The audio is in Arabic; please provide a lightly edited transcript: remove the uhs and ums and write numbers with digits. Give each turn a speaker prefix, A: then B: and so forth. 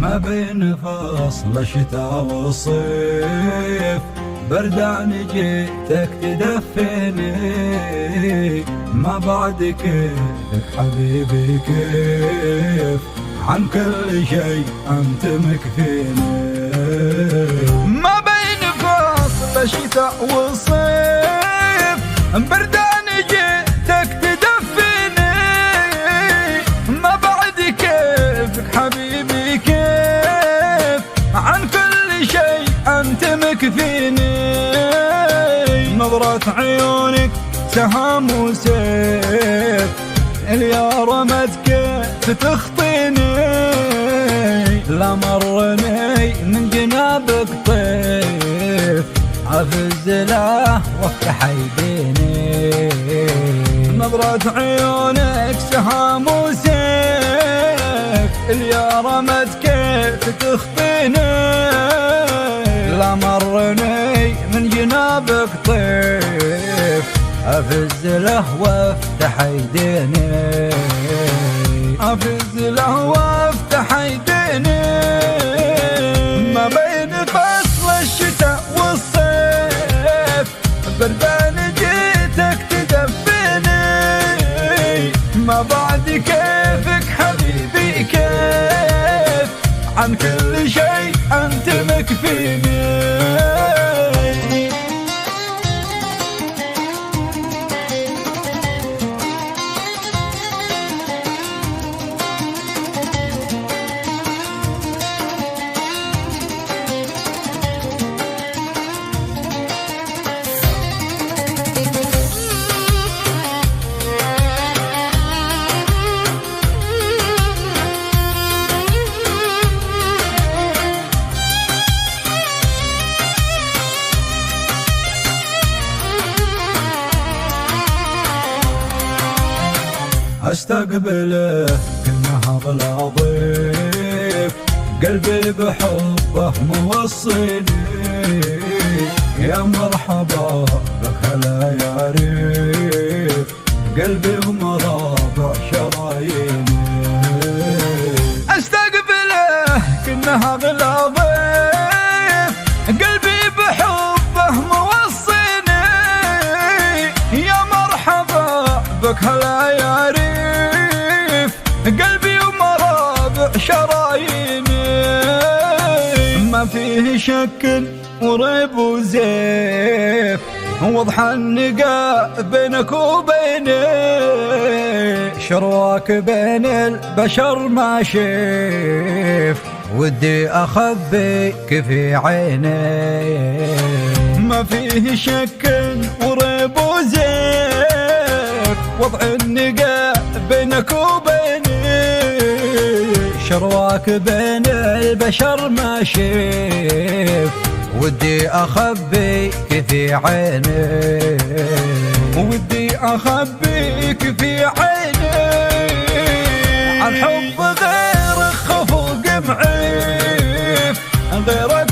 A: ما بين فصل الشتاء والصيف بردان جيتك تدفني، ما بعد كيفك حبيبي كيف عن كل شيء أنت مكفيني. ما بين فصل الشتاء والصيف بردان جيتك تدفني، ما بعد كيفك حبيبي كيف عن كل شيء أنت مكفيني. نظرة عيونك سهام وسيف اللي رمت كيف تخطيني، لا مرني من جنابك طيف أفز له وافتح يديني. نظرة عيونك سهام وسيف اللي رمت كيف تخطيني، لا مرني من جنابك طيف أفز له وافتح يديني، أفز له وافتح يديني. ما بين فصل الشتاء والصيف بردان جيتك تدفني، ما بعد كيفك حبيبي كيف عن كل شيء أنت مكفيني. استقبله كالنهر العظيم، قلبي بحبه موصيني، يا مرحبا بك هلا يا ريف قلبي ومرابع شراييني. استقبله كالنهر العظيم، قلبي بحبه موصيني، يا مرحبا بك هلا يا ريف قلبي ومرابع شراييني. ما فيه شك وريب وزيف، وضح النقاء بينك وبيني، شرواك بين البشر ما شيف ودي أخبيك في عيني. ما فيه شك وريب وزيف، وضع النقاء بينك وبيني، شرواك بين البشر ما شيف ودي أخبيك في عيني، ودي أخبيك في عيني. الحب غير خفوق معيف، غيرك